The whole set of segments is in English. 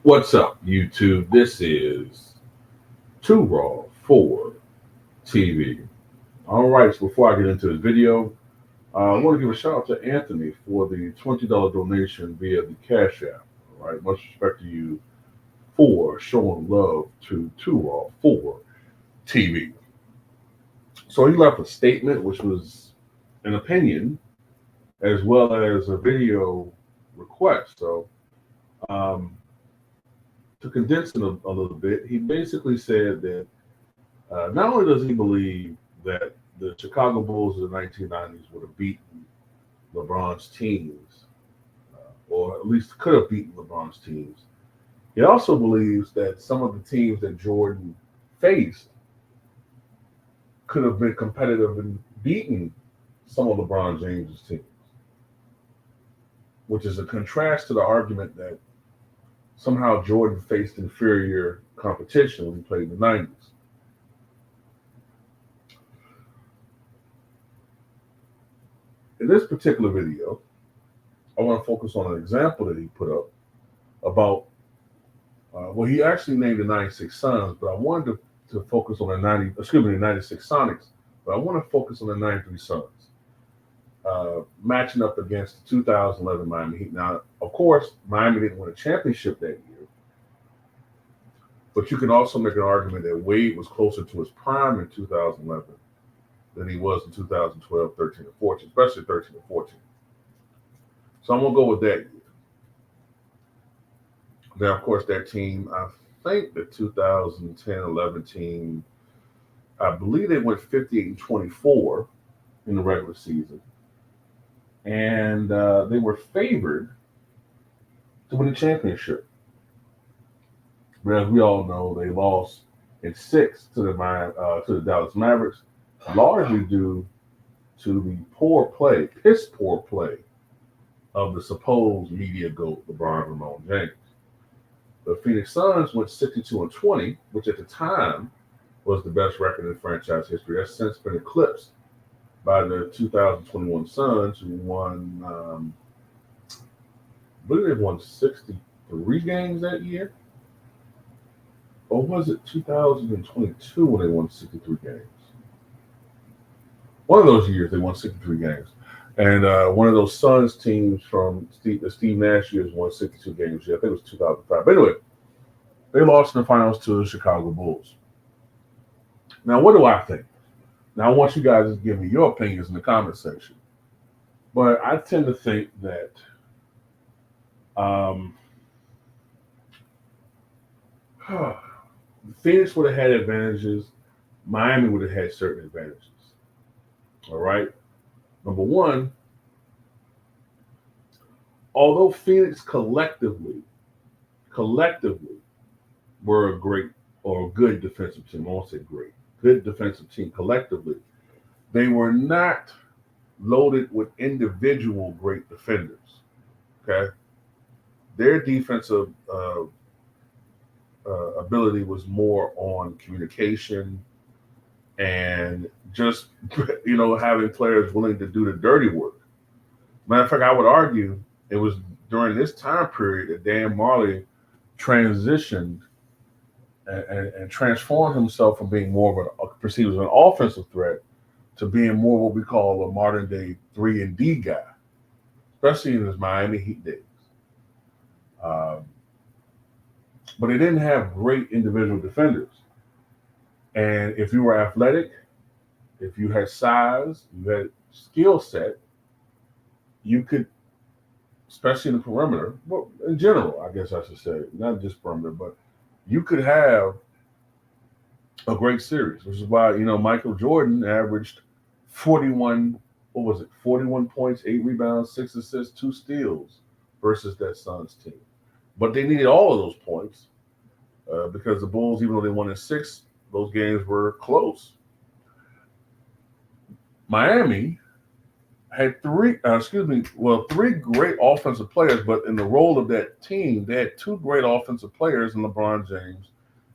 What's up, YouTube? This is Too Raw for TV. All right, so before I get into this video, I want to give a shout out to Anthony for the $20 donation via the Cash App. All right, much respect to you for showing love to Too Raw for TV. So he left a statement, which was an opinion as well as a video request. So um, to condense it a little bit, he basically said that not only does he believe that the Chicago Bulls of the 1990s would have beaten LeBron's teams, or at least could have beaten LeBron's teams, he also believes that some of the teams that Jordan faced could have been competitive and beaten some of LeBron James's teams, which is a contrast to the argument that somehow Jordan faced inferior competition when he played in the 90s. In this particular video, I want to focus on an example that he put up about, well, he actually named the 96 Suns, but I wanted to focus on the 96 Sonics, but I want to focus on the 93 Suns, matching up against the 2011 Miami Heat. Now, of course, Miami didn't win a championship that year, but you can also make an argument that Wade was closer to his prime in 2011 than he was in 2012, 13, and 14, especially 13 and 14. So I'm going to go with that year. Now, of course, that team, I think the 2010-11 team, I believe they went 58 and 24 in the regular season. And they were favored to win the championship. But as we all know, they lost in 6 to the Dallas Mavericks, largely due to the piss poor play of the supposed media goat LeBron James. The Phoenix Suns went 62 and 20, which at the time was the best record in franchise history. That's since been eclipsed by the 2021 Suns, who won, I believe they won 63 games that year. Or was it 2022 when they won 63 games? One of those years they won 63 games. And one of those Suns teams from the Steve Nash years won 62 games. Yeah, I think it was 2005. But anyway, they lost in the finals to the Chicago Bulls. Now, what do I think? Now, I want you guys to give me your opinions in the comment section. But I tend to think that Phoenix would have had advantages. Miami would have had certain advantages. All right. Number one, although Phoenix collectively were a great or a good defensive team, I won't say great, good defensive team collectively, they were not loaded with individual great defenders. Okay. Their defensive ability was more on communication and just, having players willing to do the dirty work. Matter of fact, I would argue it was during this time period that Dan Marley transitioned and transformed himself from being more of perceived as an offensive threat to being more what we call a modern day 3-and-D guy, especially in his Miami Heat days. But they didn't have great individual defenders. And if you were athletic, if you had size, you had skill set, you could, especially in the perimeter, well, in general, I guess I should say, not just perimeter, but you could have a great series, which is why, Michael Jordan averaged 41 points, 8 rebounds, 6 assists, 2 steals versus that Suns team. But they needed all of those points because the Bulls, even though they won in 6, those games were close. Miami had three great offensive players, but in the role of that team, they had 2 great offensive players in LeBron James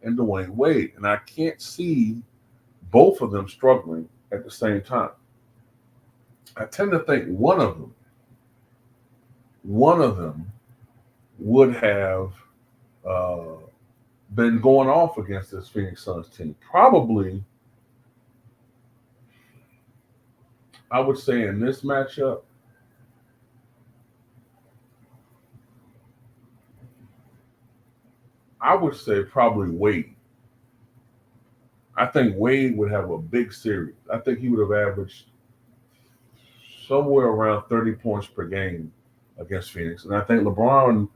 and Dwayne Wade. And I can't see both of them struggling at the same time. I tend to think one of them would have uh, been going off against this Phoenix Suns team. Probably, I would say in this matchup, I would say probably Wade. I think Wade would have a big series. I think he would have averaged somewhere around 30 points per game against Phoenix. And I think LeBron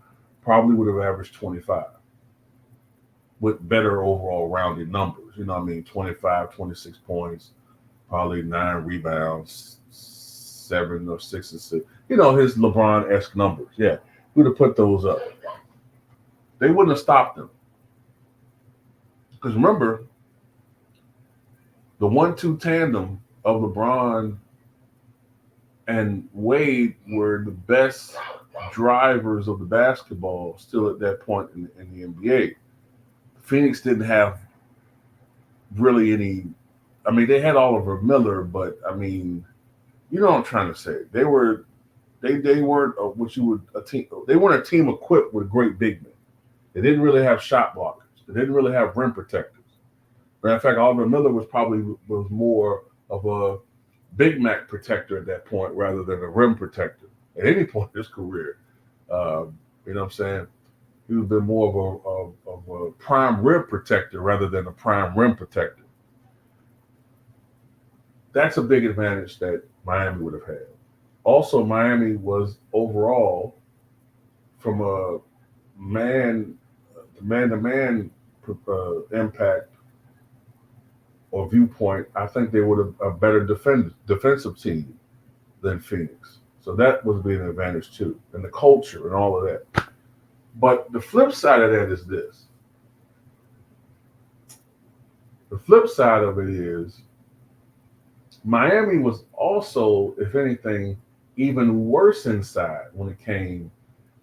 probably would have averaged 25 with better overall rounded numbers. You know what I mean? 25, 26 points, probably 9 rebounds, 7 or 6 assists. You know, his LeBron-esque numbers. Yeah, he would have put those up. They wouldn't have stopped him. Because remember, the 1-2 tandem of LeBron and Wade were the best drivers of the basketball still at that point in the NBA. Phoenix didn't have really any. I mean, they had Oliver Miller, but I mean, you know what I'm trying to say. They weren't what you would a team. They weren't a team equipped with great big men. They didn't really have shot blockers. They didn't really have rim protectors. Matter of fact, Oliver Miller was more of a Big Mac protector at that point rather than a rim protector at any point in his career. You know what I'm saying? He would have been more of a prime rim protector rather than a prime rim protector. That's a big advantage that Miami would have had. Also, Miami was overall from a man-to-man impact or viewpoint, I think they would have a better defensive team than Phoenix. So that was being an advantage too, and the culture and all of that. But the flip side of that is this. The flip side of it is Miami was also, if anything, even worse inside when it came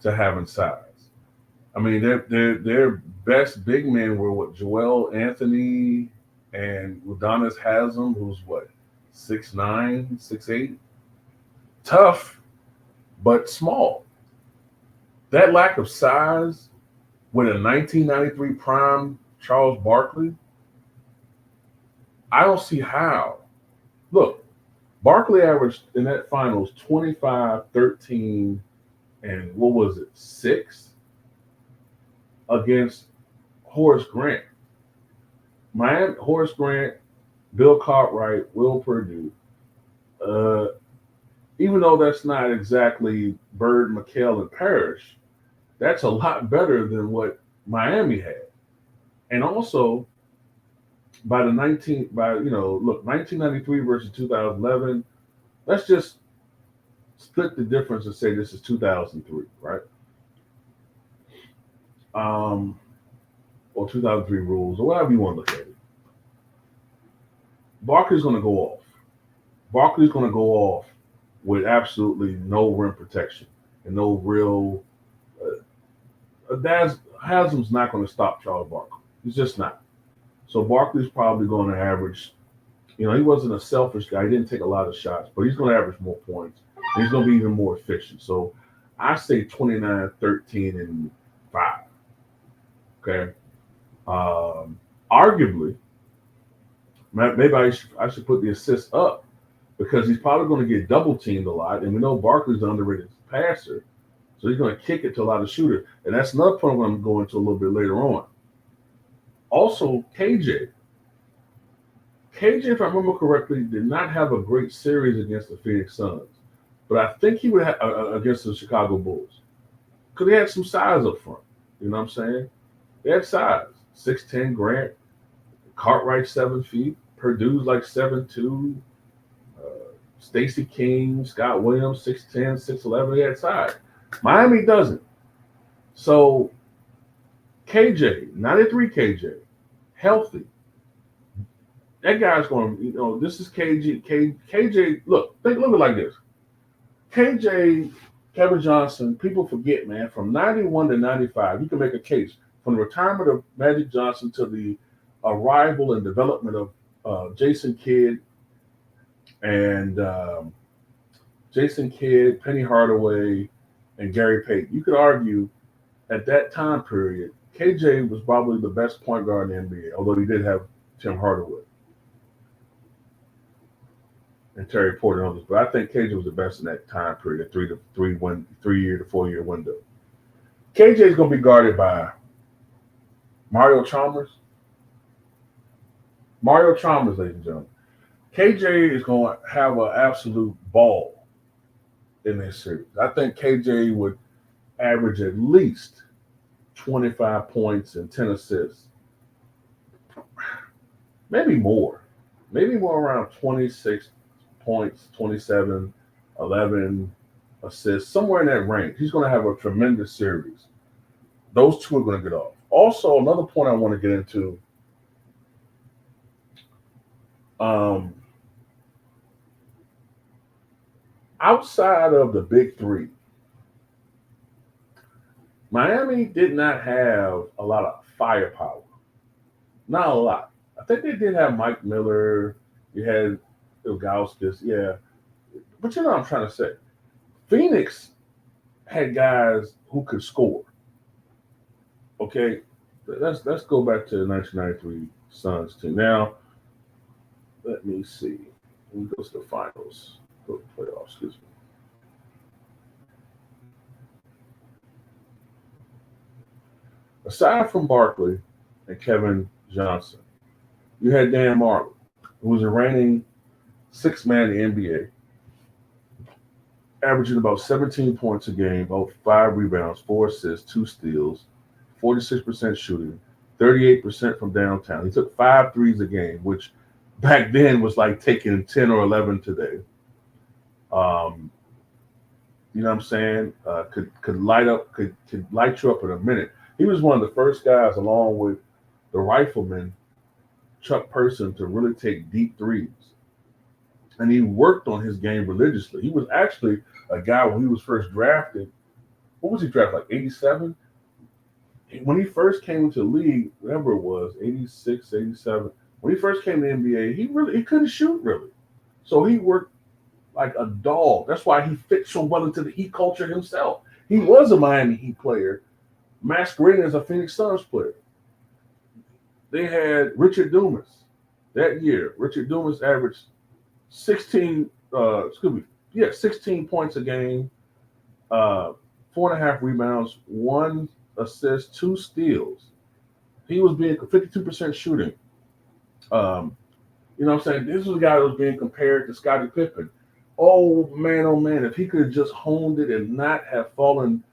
to having size. I mean, their best big men were what Joel Anthony and Udonis Haslam, who's what 6'9", 6'8", tough but small. That lack of size with a 1993 prime Charles Barkley, I don't see how. Look, Barkley averaged in that finals 25, 13, and what was it, 6 against Horace Grant. Miami, Horace Grant, Bill Cartwright, Will Perdue. Even though that's not exactly Bird, McHale, and Parrish, that's a lot better than what Miami had. And also, by 1993 versus 2011, let's just split the difference and say this is 2003, right? Or 2003 rules, or whatever you want to look at it. Barkley's going to go off. Barkley's going to go off with absolutely no rim protection and no real. Haslam's not going to stop Charles Barkley. He's just not. So Barkley's probably going to average. He wasn't a selfish guy. He didn't take a lot of shots, but he's going to average more points. And he's going to be even more efficient. So I say 29, 13, and 5. Okay. Arguably, maybe I should put the assist up because he's probably going to get double teamed a lot, and we know Barkley's an underrated passer, so he's going to kick it to a lot of shooters, and that's another point I'm going to go into a little bit later on. Also, KJ, if I remember correctly, did not have a great series against the Phoenix Suns, but I think he would have against the Chicago Bulls because he had some size up front. You know what I'm saying? They had size. 6'10" Grant, Cartwright 7 feet, Perdue's like 7'2", Stacey King, Scott Williams 6'10", 6'11". They had size. Miami doesn't. So KJ, 93 KJ, healthy. That guy's going to, this is KJ. Look at it like this. KJ, Kevin Johnson, people forget, man, from 91 to 95, you can make a case. From the retirement of Magic Johnson to the arrival and development of Jason Kidd and Penny Hardaway, and Gary Payton. You could argue at that time period, KJ was probably the best point guard in the NBA, although he did have Tim Hardaway and Terry Porter and others. But I think KJ was the best in that time period, the 3 year to 4 year window. KJ is going to be guarded by Mario Chalmers. Mario Chalmers, ladies and gentlemen. KJ is going to have an absolute ball in this series. I think KJ would average at least 25 points and 10 assists. Maybe more. Maybe more around 26 points, 27, 11 assists, somewhere in that range. He's going to have a tremendous series. Those two are going to get off. Also, another point I want to get into, outside of the big three, Miami did not have a lot of firepower. Not a lot. I think they did have Mike Miller. You had Ilgauskas, yeah. But you know what I'm trying to say. Phoenix had guys who could score. Okay, let's go back to the 1993 Suns team. Now, let me see. Let me go to the finals. Go to the playoffs, excuse me. Aside from Barkley and Kevin Johnson, you had Dan Marley, who was a reigning sixth man in the NBA, averaging about 17 points a game, about 5 rebounds, 4 assists, 2 steals, 46% shooting, 38% from downtown. He took 5 threes a game, which back then was like taking 10 or 11 today. You know what I'm saying? Could light you up in a minute. He was one of the first guys, along with the rifleman Chuck Person, to really take deep threes. And he worked on his game religiously. He was actually a guy when he was first drafted. What was he drafted, like 87? When he first came into the league, whatever it was, 86, 87, when he first came to the NBA, he couldn't shoot really. So he worked like a dog. That's why he fit so well into the Heat culture himself. He was a Miami Heat player, masquerading as a Phoenix Suns player. They had Richard Dumas that year. Richard Dumas averaged 16 points a game, 4.5 rebounds, 1 assist, 2 steals. He was being 52% shooting. You know what I'm saying? This was a guy that was being compared to Scottie Pippen. Oh man, if he could have just honed it and not have fallen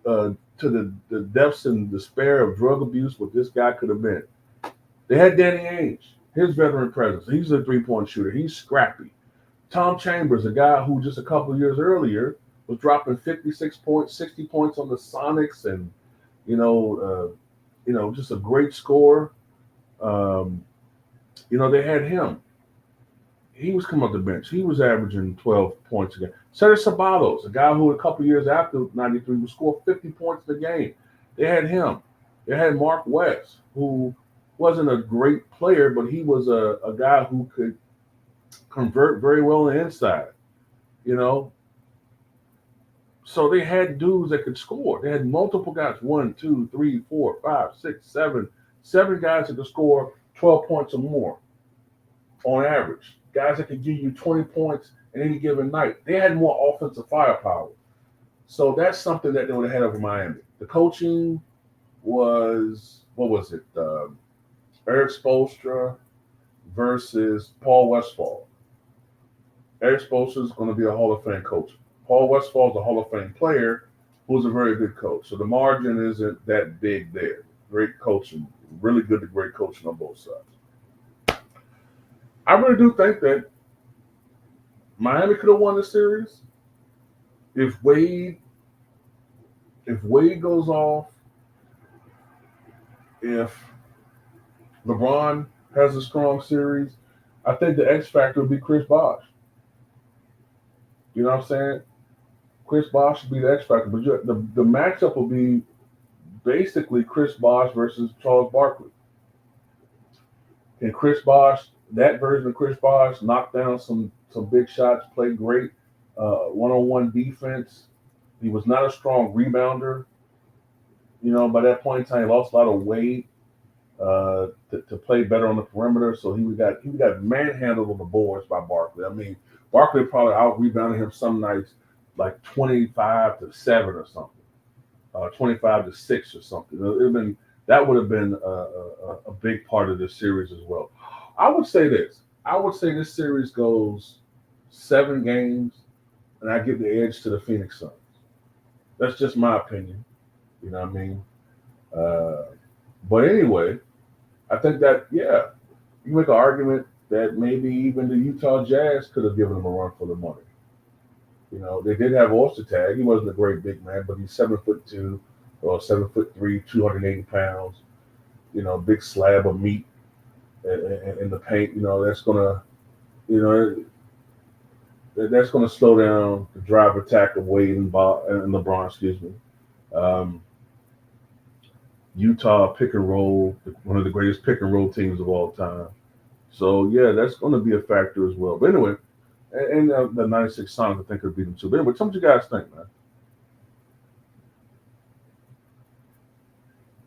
to the depths and despair of drug abuse, what this guy could have been. They had Danny Ainge, his veteran presence. He's a 3-point shooter. He's scrappy. Tom Chambers, a guy who just a couple of years earlier was dropping 56 points, 60 points on the Sonics, and just a great scorer. They had him. He was coming off the bench. He was averaging 12 points a game. Serge Sabalos, a guy who a couple of years after 93 would score 50 points in the game. They had him. They had Mark West, who wasn't a great player, but he was a guy who could convert very well on the inside, So they had dudes that could score. They had multiple guys, 1, 2, 3, 4, 5, 6, 7 guys that could score 12 points or more on average. Guys that could give you 20 points in any given night. They had more offensive firepower. So that's something that they would have had over Miami. The coaching was, what was it? Eric Spoelstra versus Paul Westphal. Eric Spoelstra is going to be a Hall of Fame coach. Paul Westphal is a Hall of Fame player who's a very good coach. So the margin isn't that big there. Great coaching, really good to great coaching on both sides. I really do think that Miami could have won the series if Wade goes off, if LeBron has a strong series. I think the X factor would be Chris Bosh. You know what I'm saying? Chris Bosh should be the X factor, but the matchup will be basically Chris Bosh versus Charles Barkley. Can Chris Bosh, that version of Chris Bosh, knock down some big shots, play great one-on-one defense? He was not a strong rebounder. By that point in time, he lost a lot of weight to play better on the perimeter. So he got manhandled on the boards by Barkley. I mean, Barkley probably out rebounded him some nights like 25-7 or something, 25-6 or something. That would have been a big part of this series as well. I would say this. I would say this series goes 7 games, and I give the edge to the Phoenix Suns. That's just my opinion. You know what I mean? Uh, but anyway, I think that you make an argument that maybe even the Utah Jazz could have given them a run for the money. They did have Oyster Tag. He wasn't a great big man, but he's 7'2" or 7'3", 280 pounds. Big slab of meat in the paint. You know that's gonna slow down the drive attack of Wade and LeBron. Excuse me. Um, Utah pick and roll, one of the greatest pick and roll teams of all time. So yeah, that's going to be a factor as well. But anyway, and the '96 Sonics I think could beat them too. But anyway, tell me what you guys think, man.